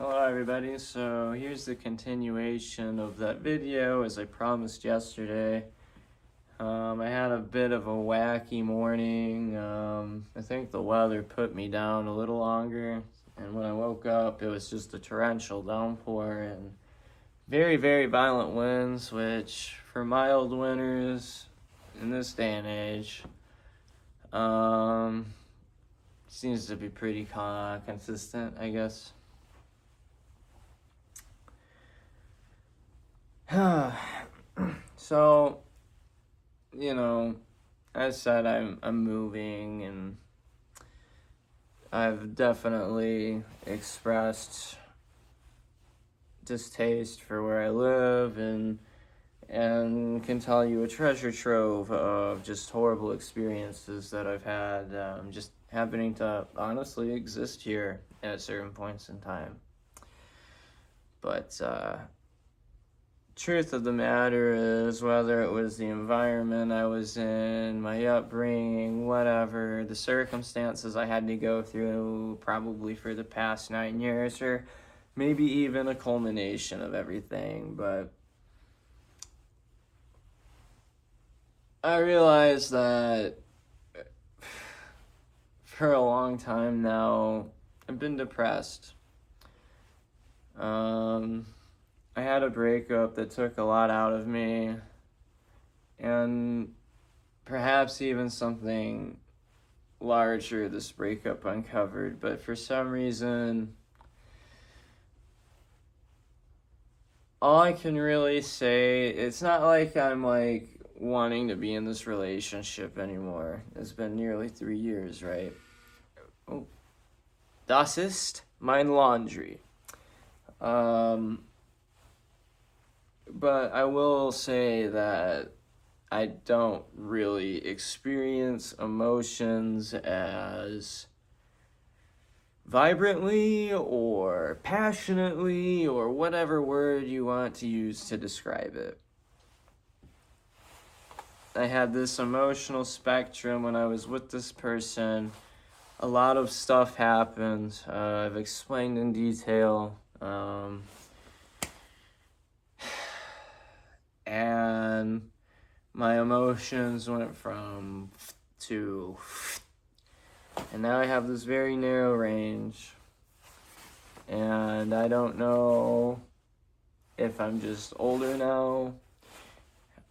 Hello everybody, so here's the continuation of that video as I promised yesterday. I had a bit of a wacky morning. I think the weather put me down a little longer, and when I woke up it was just a torrential downpour and very, very violent winds, which for mild winters in this day and age, seems to be pretty consistent, I guess. So, as said, I'm moving, and I've definitely expressed distaste for where I live, and can tell you a treasure trove of just horrible experiences that I've had, just happening to honestly exist here at certain points in time. But truth of the matter is, whether it was the environment I was in, my upbringing, whatever, the circumstances I had to go through probably for the past 9 years, or maybe even a culmination of everything, but I realized that for a long time now, I've been depressed. I had a breakup that took a lot out of me, and perhaps even something larger this breakup uncovered, but for some reason, all I can really say, it's not like I'm wanting to be in this relationship anymore. It's been nearly 3 years, right? Oh, das ist mein Laundry. But I will say that I don't really experience emotions as vibrantly or passionately or whatever word you want to use to describe it. I had this emotional spectrum when I was with this person. A lot of stuff happened. I've explained in detail. And my emotions went from to, and now I have this very narrow range, and I don't know if I'm just older now.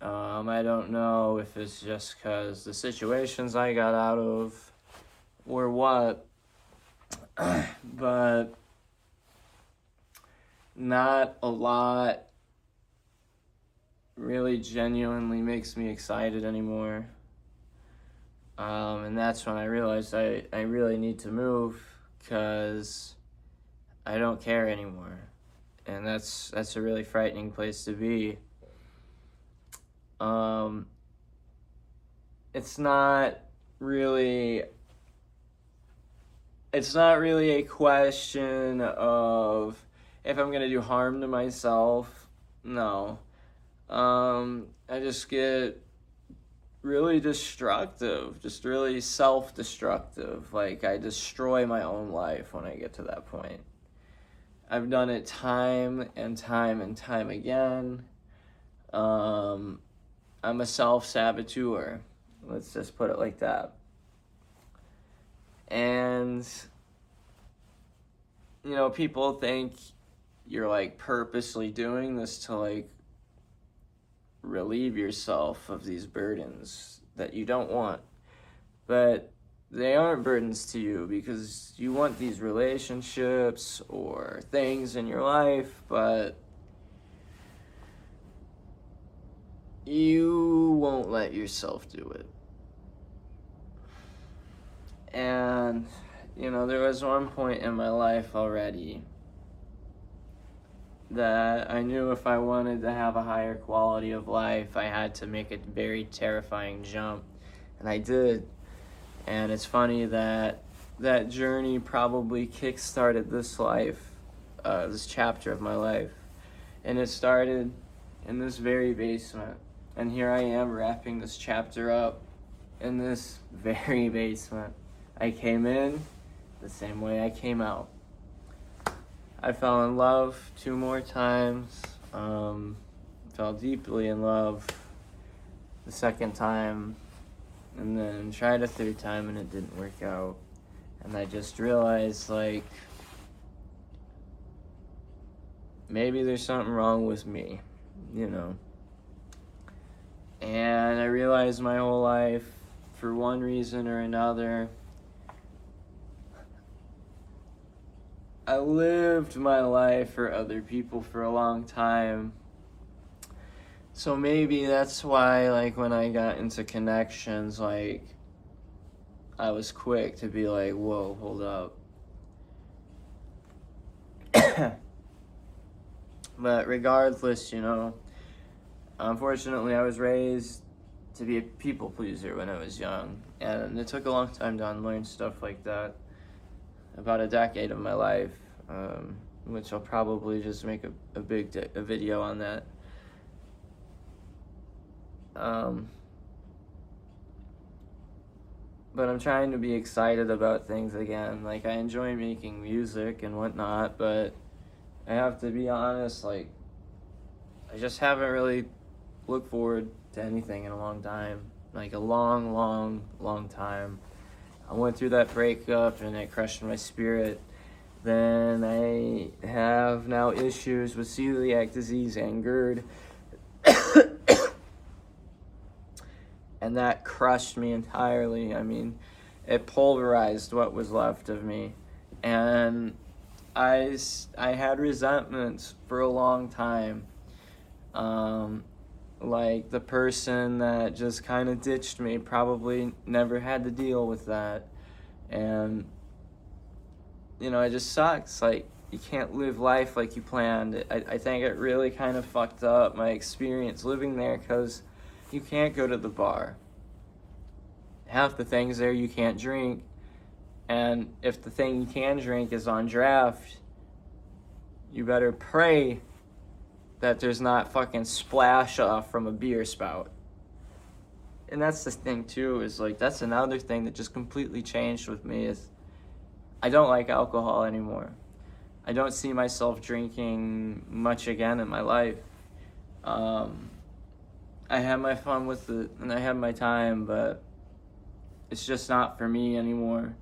I don't know if it's just because the situations I got out of were what, but not a lot really genuinely makes me excited anymore. And that's when I realized I really need to move, because I don't care anymore. And that's a really frightening place to be. It's not really a question of if I'm gonna do harm to myself. No. I just get really destructive, just really self-destructive. Like, I destroy my own life when I get to that point. I've done it time and time and time again. I'm a self-saboteur. Let's just put it like that. And, people think you're purposely doing this to relieve yourself of these burdens that you don't want. But they aren't burdens to you, because you want these relationships or things in your life, but you won't let yourself do it. And, there was one point in my life already that I knew if I wanted to have a higher quality of life, I had to make a very terrifying jump. And I did. And it's funny that that journey probably kick-started this life, this chapter of my life. And it started in this very basement. And here I am wrapping this chapter up in this very basement. I came in the same way I came out. I fell in love 2 more times. Fell deeply in love the second time, and then tried a third time and it didn't work out. And I just realized, like, maybe there's something wrong with me, you know. And I realized my whole life, for one reason or another, I lived my life for other people for a long time. So maybe that's why, like, when I got into connections, like, I was quick to be like, whoa, hold up. But regardless, you know, unfortunately, I was raised to be a people pleaser when I was young. And it took a long time to unlearn stuff like that. About a decade of my life, which I'll probably just make a video on that. But I'm trying to be excited about things again. Like, I enjoy making music and whatnot, but I have to be honest, like, I just haven't really looked forward to anything in a long time. Like, a long time. I went through that breakup and it crushed my spirit. Then I have now issues with celiac disease and GERD. And that crushed me entirely. I mean, it pulverized what was left of me. And I had resentments for a long time. Like, the person that just kind of ditched me probably never had to deal with that. And, you know, it just sucks. Like, you can't live life like you planned. I think it really kind of fucked up my experience living there, because you can't go to the bar. Half the things there you can't drink. And if the thing you can drink is on draft, you better pray that there's not fucking splash off from a beer spout. And that's the thing too, is like, that's another thing that just completely changed with me, is I don't like alcohol anymore. I don't see myself drinking much again in my life. I have my fun with it and I have my time, but it's just not for me anymore.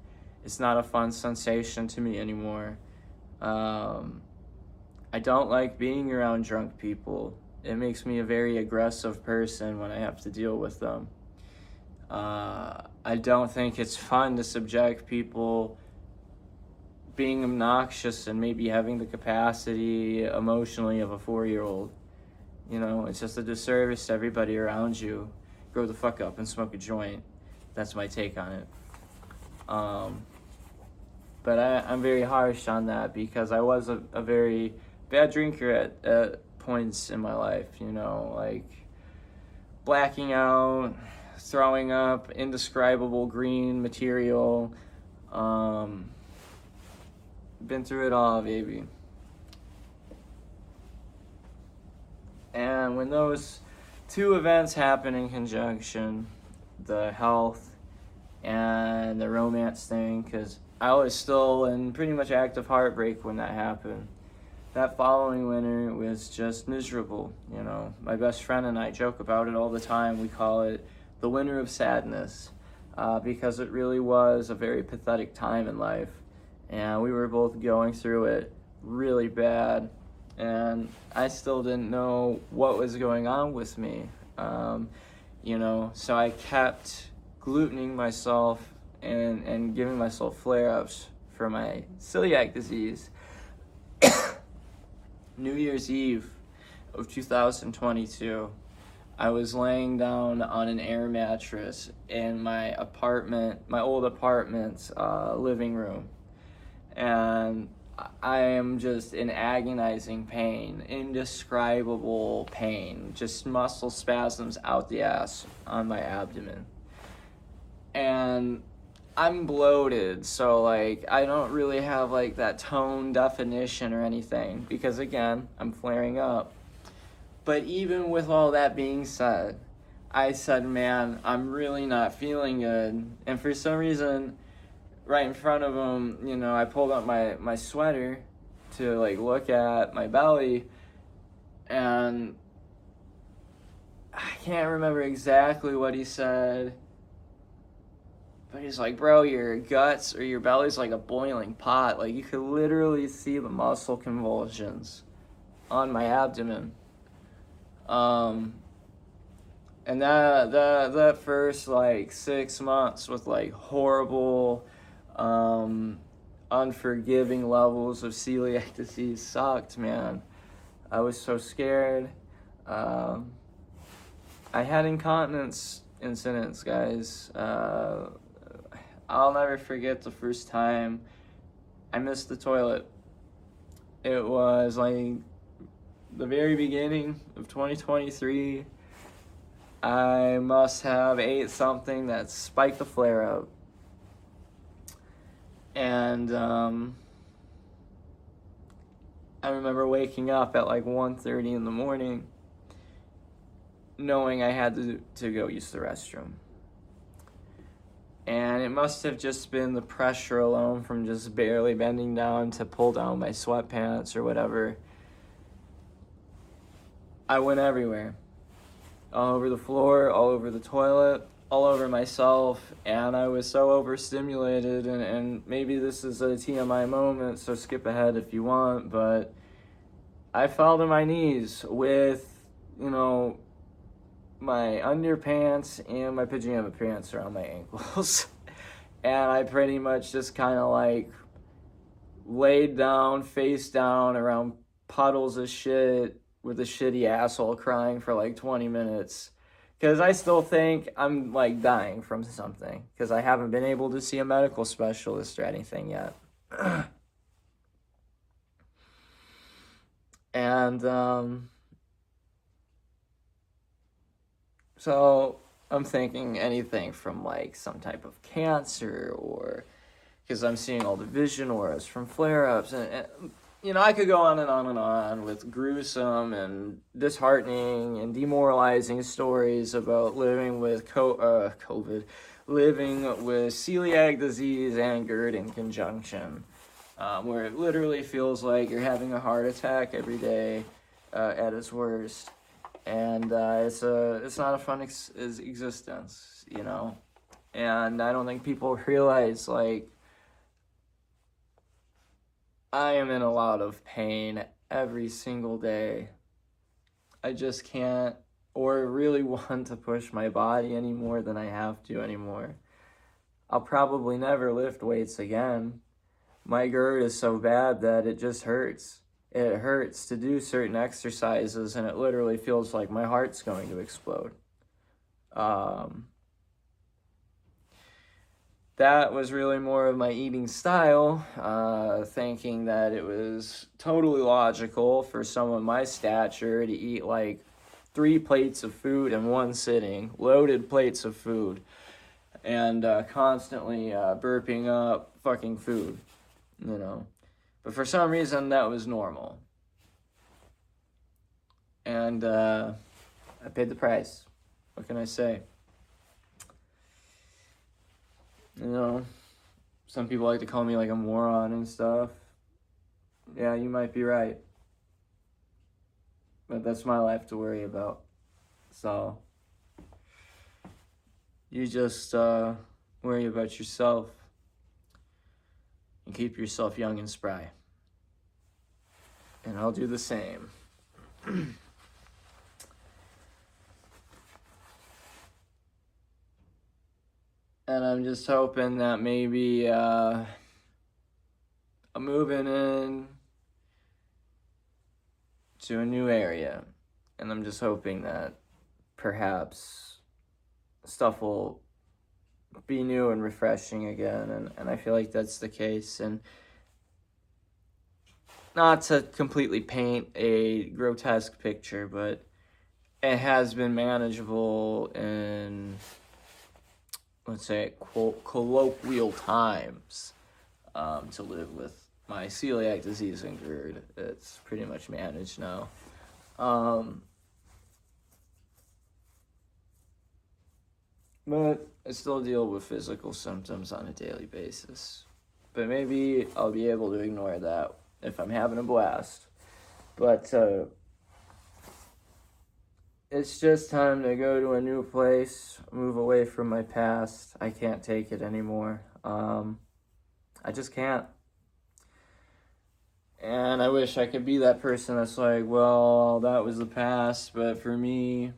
It's not a fun sensation to me anymore. I don't like being around drunk people. It makes me a very aggressive person when I have to deal with them. I don't think it's fun to subject people being obnoxious and maybe having the capacity emotionally of a 4-year-old. You know, it's just a disservice to everybody around you. Grow the fuck up and smoke a joint. That's my take on it. But I'm very harsh on that, because I was a very bad drinker at points in my life, you know, like blacking out, throwing up, indescribable green material. Been through it all, baby. And when those two events happen in conjunction, the health and the romance thing, because I was still in pretty much active heartbreak when that happened. That following winter was just miserable, you know. My best friend and I joke about it all the time. We call it the winter of sadness, because it really was a very pathetic time in life. And we were both going through it really bad. And I still didn't know what was going on with me, you know. So I kept glutening myself and giving myself flare-ups for my celiac disease. New Year's Eve of 2022, I was laying down on an air mattress in my old apartment's living room. And I am just in agonizing pain, indescribable pain, just muscle spasms out the ass on my abdomen. And I'm bloated, so like I don't really have like that tone definition or anything, because again, I'm flaring up. But even with all that being said, I said, man, I'm really not feeling good. And for some reason, right in front of him, you know, I pulled up my sweater to like look at my belly, and I can't remember exactly what he said, but he's like, bro, your guts or your belly's like a boiling pot. Like, you could literally see the muscle convulsions on my abdomen. And that first like 6 months with like horrible, unforgiving levels of celiac disease sucked, man. I was so scared. I had incontinence incidents, guys. I'll never forget the first time I missed the toilet. It was like the very beginning of 2023. I must have ate something that spiked the flare up. And I remember waking up at like 1:30 in the morning, knowing I had to go use the restroom. And it must have just been the pressure alone from just barely bending down to pull down my sweatpants or whatever. I went everywhere. All over the floor, all over the toilet, all over myself, and I was so overstimulated, and maybe this is a TMI moment, so skip ahead if you want, but I fell to my knees with, my underpants and my pajama pants around my ankles. And I pretty much just kind of like laid down, face down around puddles of shit with a shitty asshole crying for like 20 minutes. Because I still think I'm like dying from something. Because I haven't been able to see a medical specialist or anything yet. And so I'm thinking anything from like some type of cancer, or because I'm seeing all the vision auras from flare-ups, and I could go on and on and on with gruesome and disheartening and demoralizing stories about living with COVID, living with celiac disease and GERD in conjunction, where it literally feels like you're having a heart attack every day at its worst. And it's not a fun existence, and I don't think people realize, like, I am in a lot of pain every single day. I just can't or really want to push my body any more than I have to anymore. I'll probably never lift weights again. My GERD is so bad that it just hurts. It hurts to do certain exercises, and it literally feels like my heart's going to explode. That was really more of my eating style, thinking that it was totally logical for someone my stature to eat like 3 plates of food in one sitting, loaded plates of food, and constantly burping up fucking food, But for some reason, that was normal. And I paid the price. What can I say? Some people like to call me like a moron and stuff. Yeah, you might be right. But that's my life to worry about. So, you just worry about yourself and keep yourself young and spry. And I'll do the same. And I'm just hoping that maybe I'm moving in to a new area. And I'm just hoping that perhaps stuff will be new and refreshing again. And I feel like that's the case. And not to completely paint a grotesque picture, but it has been manageable in, let's say, colloquial times, to live with my celiac disease and GERD. It's pretty much managed now. But I still deal with physical symptoms on a daily basis. But maybe I'll be able to ignore that if I'm having a blast. But it's just time to go to a new place, move away from my past. I can't take it anymore. I just can't. And I wish I could be that person that's like, well, that was the past, but for me,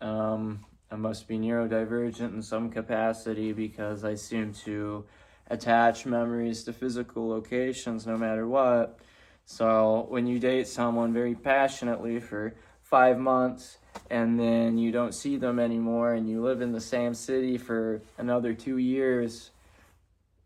I must be neurodivergent in some capacity because I seem to attach memories to physical locations no matter what. So when you date someone very passionately for 5 months and then you don't see them anymore and you live in the same city for another 2 years,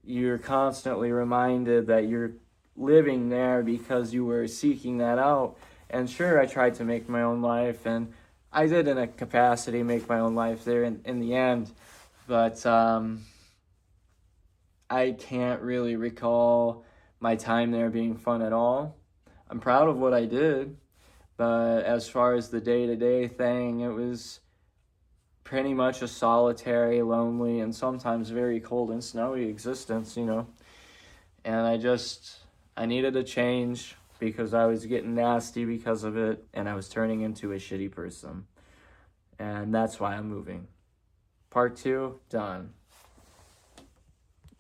you're constantly reminded that you're living there because you were seeking that out. And sure, I tried to make my own life, and I did in a capacity make my own life there in the end, but I can't really recall my time there being fun at all. I'm proud of what I did, but as far as the day-to-day thing, it was pretty much a solitary, lonely, and sometimes very cold and snowy existence, And I needed a change because I was getting nasty because of it, and I was turning into a shitty person. And that's why I'm moving. Part 2, done.